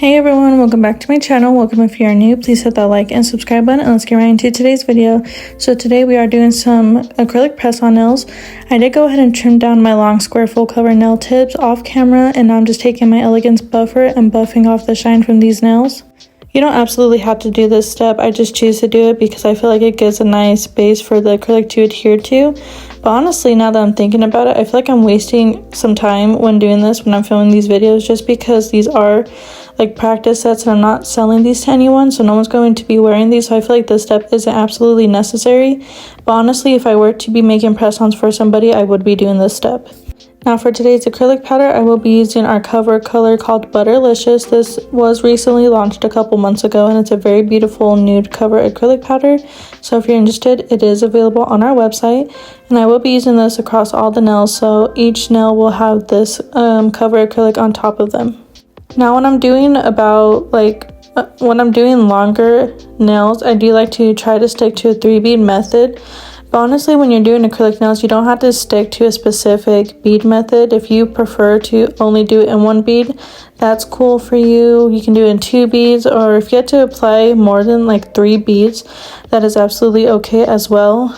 Hey everyone, welcome back to my channel. Welcome if you are new. Please hit that like and subscribe button and let's get right into today's video. So today we are doing some acrylic press-on nails. I did go ahead and trim down my long square full cover nail tips off camera, and now I'm just taking my Elegance buffer and buffing off the shine from these nails. You don't absolutely have to do this step. I just choose to do it because I feel like it gives a nice base for the acrylic to adhere to. But honestly, now that I'm thinking about it, I feel like I'm wasting some time when doing this, when I'm filming these videos, just because these are like practice sets and I'm not selling these to anyone, so no one's going to be wearing these. So I feel like this step isn't absolutely necessary. But honestly, if I were to be making press-ons for somebody, I would be doing this step. Now for today's acrylic powder, I will be using our cover color called Butterlicious. This was recently launched a couple months ago and it's a very beautiful nude cover acrylic powder. So if you're interested, it is available on our website. And I will be using this across all the nails, so each nail will have this cover acrylic on top of them. Now when I'm doing longer nails, I do like to try to stick to a 3-bead method. But honestly, when you're doing acrylic nails, you don't have to stick to a specific bead method. If you prefer to only do it in 1 bead, that's cool for you. You can do it in 2 beads, or if you have to apply more than like 3 beads, that is absolutely okay as well.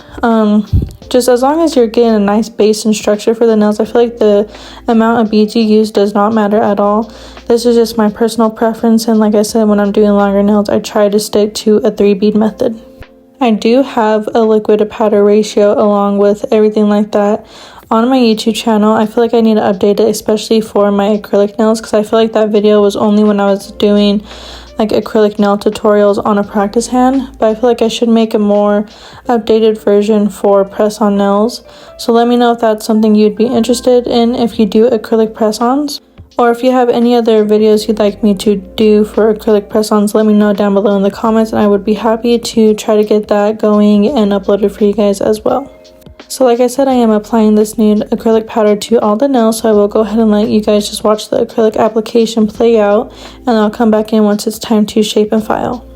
Just as long as you're getting a nice base and structure for the nails, I feel like the amount of beads you use does not matter at all. This is just my personal preference, and like I said, when I'm doing longer nails, I try to stick to a 3-bead method. I do have a liquid to powder ratio along with everything like that on my YouTube channel. I feel like I need to update it, especially for my acrylic nails, because I feel like that video was only when I was doing like acrylic nail tutorials on a practice hand, but I feel like I should make a more updated version for press-on nails. So let me know if that's something you'd be interested in if you do acrylic press-ons. Or if you have any other videos you'd like me to do for acrylic press-ons, let me know down below in the comments, and I would be happy to try to get that going and upload it for you guys as well. So like I said, I am applying this nude acrylic powder to all the nails, so I will go ahead and let you guys just watch the acrylic application play out, and I'll come back in once it's time to shape and file.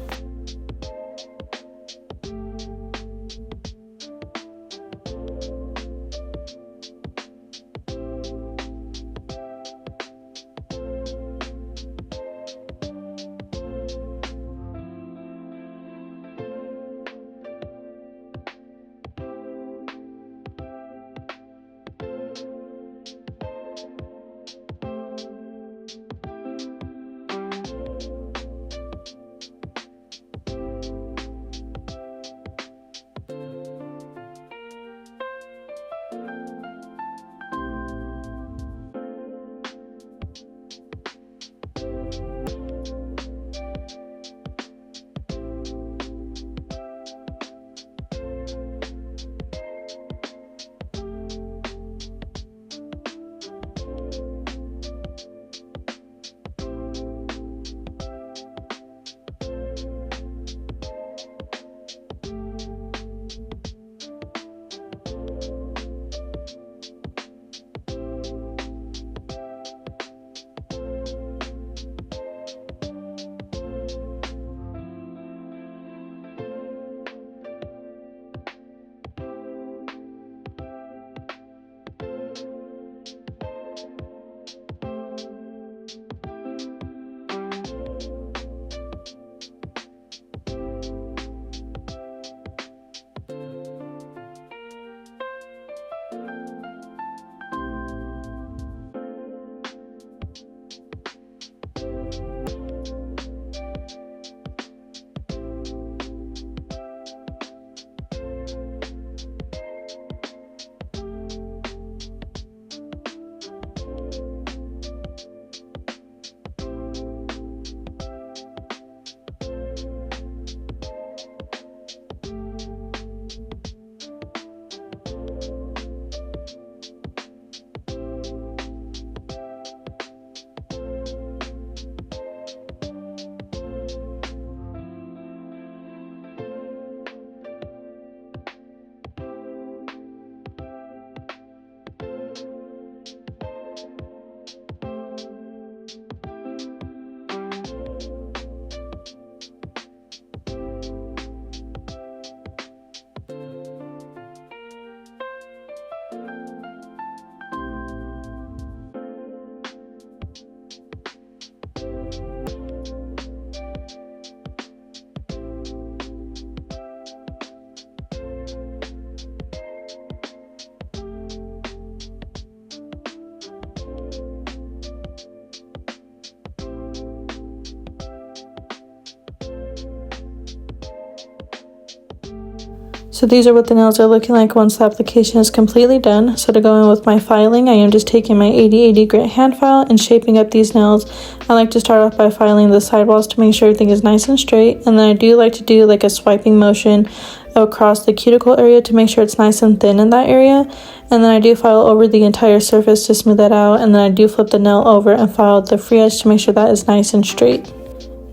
So these are what the nails are looking like once the application is completely done. So to go in with my filing, I am just taking my 80/80 grit hand file and shaping up these nails. I like to start off by filing the sidewalls to make sure everything is nice and straight, and then I do like to do like a swiping motion across the cuticle area to make sure it's nice and thin in that area, and then I do file over the entire surface to smooth that out, and then I do flip the nail over and file the free edge to make sure that is nice and straight.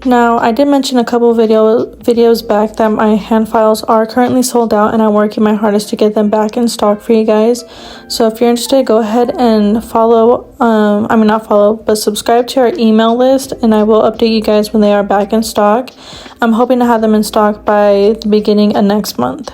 Now, I did mention a couple videos back that my hand files are currently sold out, and I'm working my hardest to get them back in stock for you guys. So if you're interested, go ahead and subscribe to our email list, and I will update you guys when they are back in stock. I'm hoping to have them in stock by the beginning of next month.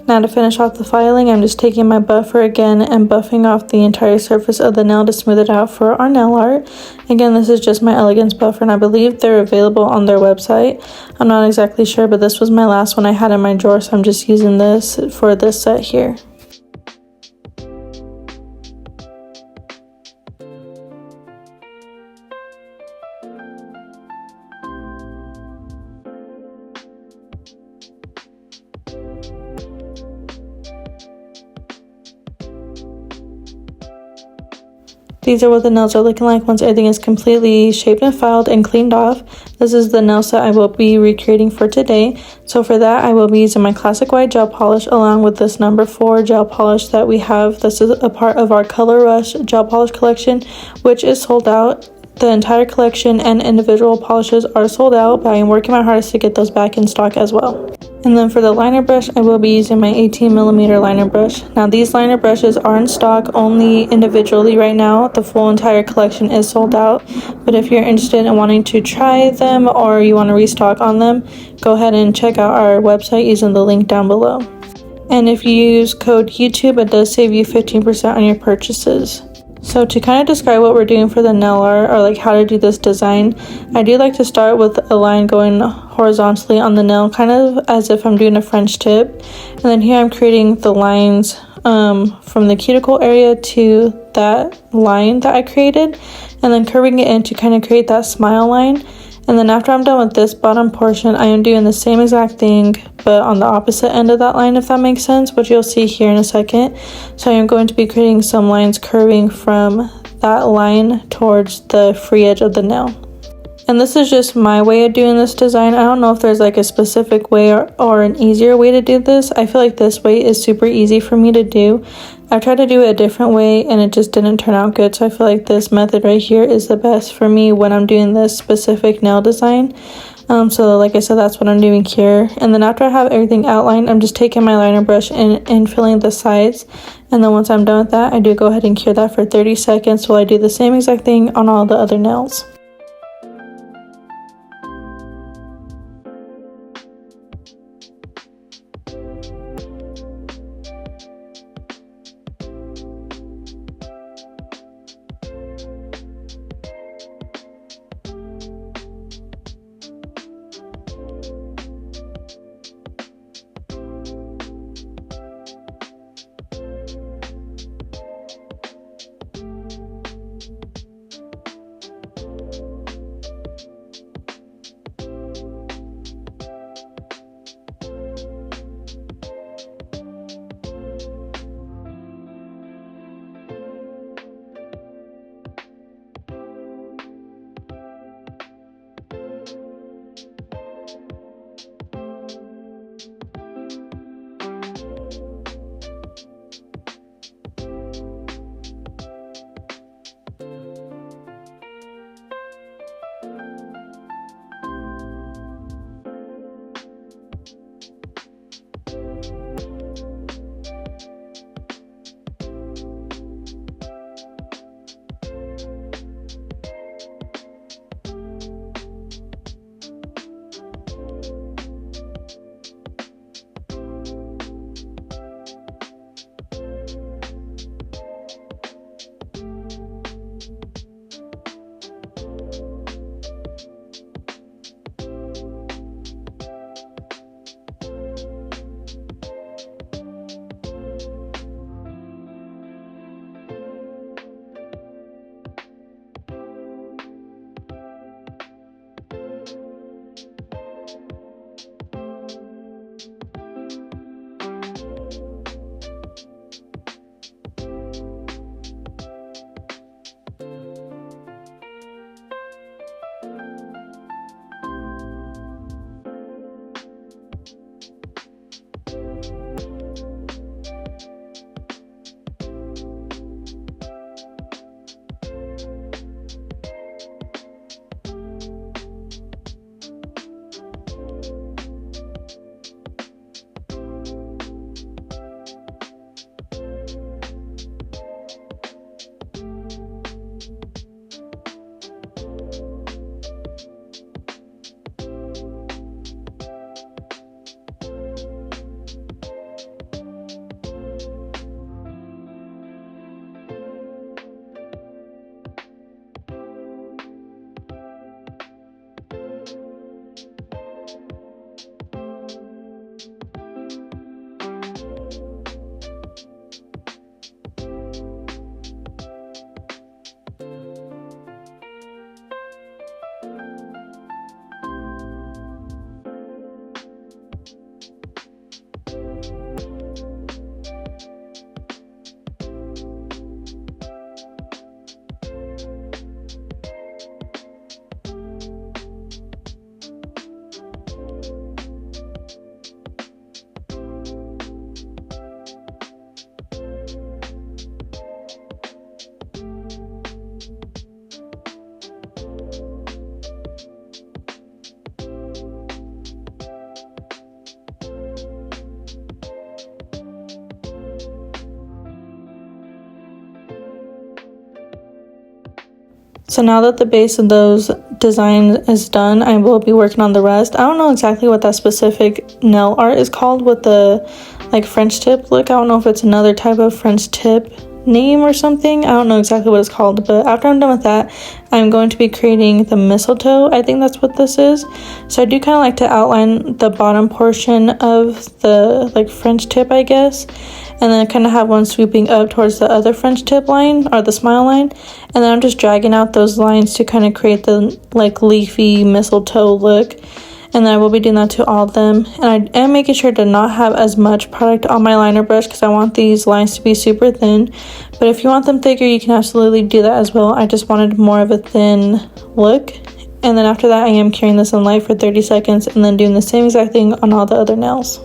Now to finish off the filing, I'm just taking my buffer again and buffing off the entire surface of the nail to smooth it out for our nail art. Again, this is just my Elegance buffer, and I believe they're available on their website. I'm not exactly sure, but this was my last one I had in my drawer, so I'm just using this for this set here. These are what the nails are looking like once everything is completely shaped and filed and cleaned off. This is the nail set I will be recreating for today. So for that, I will be using my classic white gel polish along with this number 4 gel polish that we have. This is a part of our Color Rush gel polish collection, which is sold out. The entire collection and individual polishes are sold out, but I am working my hardest to get those back in stock as well. And then for the liner brush, I will be using my 18mm liner brush. Now these liner brushes are in stock only individually right now. The full entire collection is sold out, but if you're interested in wanting to try them or you want to restock on them, go ahead and check out our website using the link down below. And if you use code YouTube, it does save you 15% on your purchases. So to kind of describe what we're doing for the nail art, or like how to do this design, I do like to start with a line going horizontally on the nail, kind of as if I'm doing a French tip. And then here I'm creating the lines from the cuticle area to that line that I created, and then curving it in to kind of create that smile line. And then after I'm done with this bottom portion, I am doing the same exact thing, but on the opposite end of that line, if that makes sense, which you'll see here in a second. So I am going to be creating some lines curving from that line towards the free edge of the nail. And this is just my way of doing this design. I don't know if there's like a specific way or an easier way to do this. I feel like this way is super easy for me to do. I tried to do it a different way and it just didn't turn out good. So I feel like this method right here is the best for me when I'm doing this specific nail design. So like I said, that's what I'm doing here. And then after I have everything outlined, I'm just taking my liner brush and filling the sides. And then once I'm done with that, I do go ahead and cure that for 30 seconds while I do the same exact thing on all the other nails. So now that the base of those designs is done, I will be working on the rest. I don't know exactly what that specific nail art is called with the like French tip look. I don't know if it's another type of French tip name or something. I don't know exactly what it's called, but after I'm done with that, I'm going to be creating the mistletoe. I think that's what this is. So I do kind of like to outline the bottom portion of the like French tip, I guess, and then I kind of have one swooping up towards the other French tip line or the smile line, and then I'm just dragging out those lines to kind of create the like leafy mistletoe look. And then I will be doing that to all of them. And I am making sure to not have as much product on my liner brush because I want these lines to be super thin. But if you want them thicker, you can absolutely do that as well. I just wanted more of a thin look. And then after that, I am curing this in light for 30 seconds and then doing the same exact thing on all the other nails.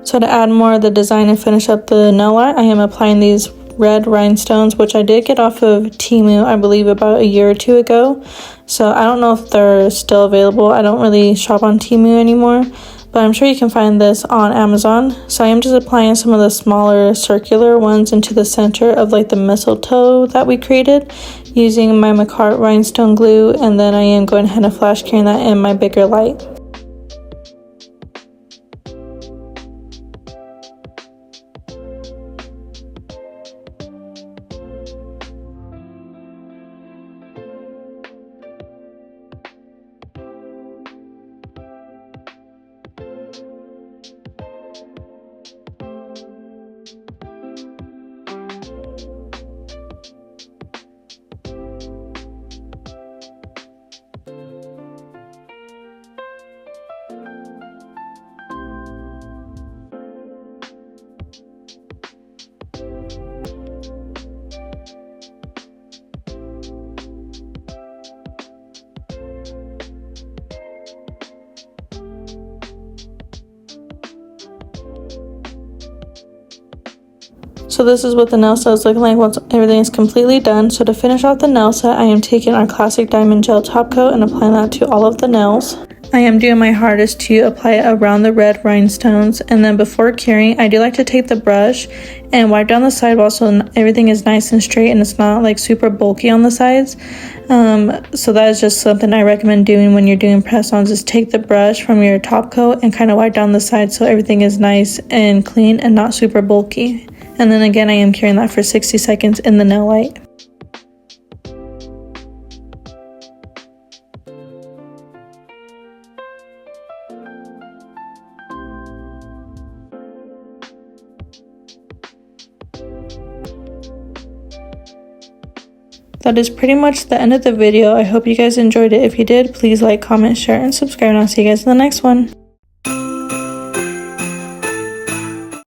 So to add more of the design and finish up the nail art, I am applying these red rhinestones, which I did get off of Temu, I believe about a year or two ago. So I don't know if they're still available. I don't really shop on Temu anymore, but I'm sure you can find this on Amazon. So I am just applying some of the smaller circular ones into the center of like the mistletoe that we created using my MEKK rhinestone glue, and then I am going ahead and flash curing that in my bigger light. So this is what the nail set is looking like once everything is completely done. So to finish off the nail set, I am taking our classic diamond gel top coat and applying that to all of the nails. I am doing my hardest to apply it around the red rhinestones, and then before curing, I do like to take the brush and wipe down the sidewall so everything is nice and straight and it's not like super bulky on the sides. So that is just something I recommend doing when you're doing press-ons, is take the brush from your top coat and kind of wipe down the sides so everything is nice and clean and not super bulky. And then again, I am curing that for 60 seconds in the nail light. That is pretty much the end of the video. I hope you guys enjoyed it. If you did, please like, comment, share, and subscribe, and I'll see you guys in the next one.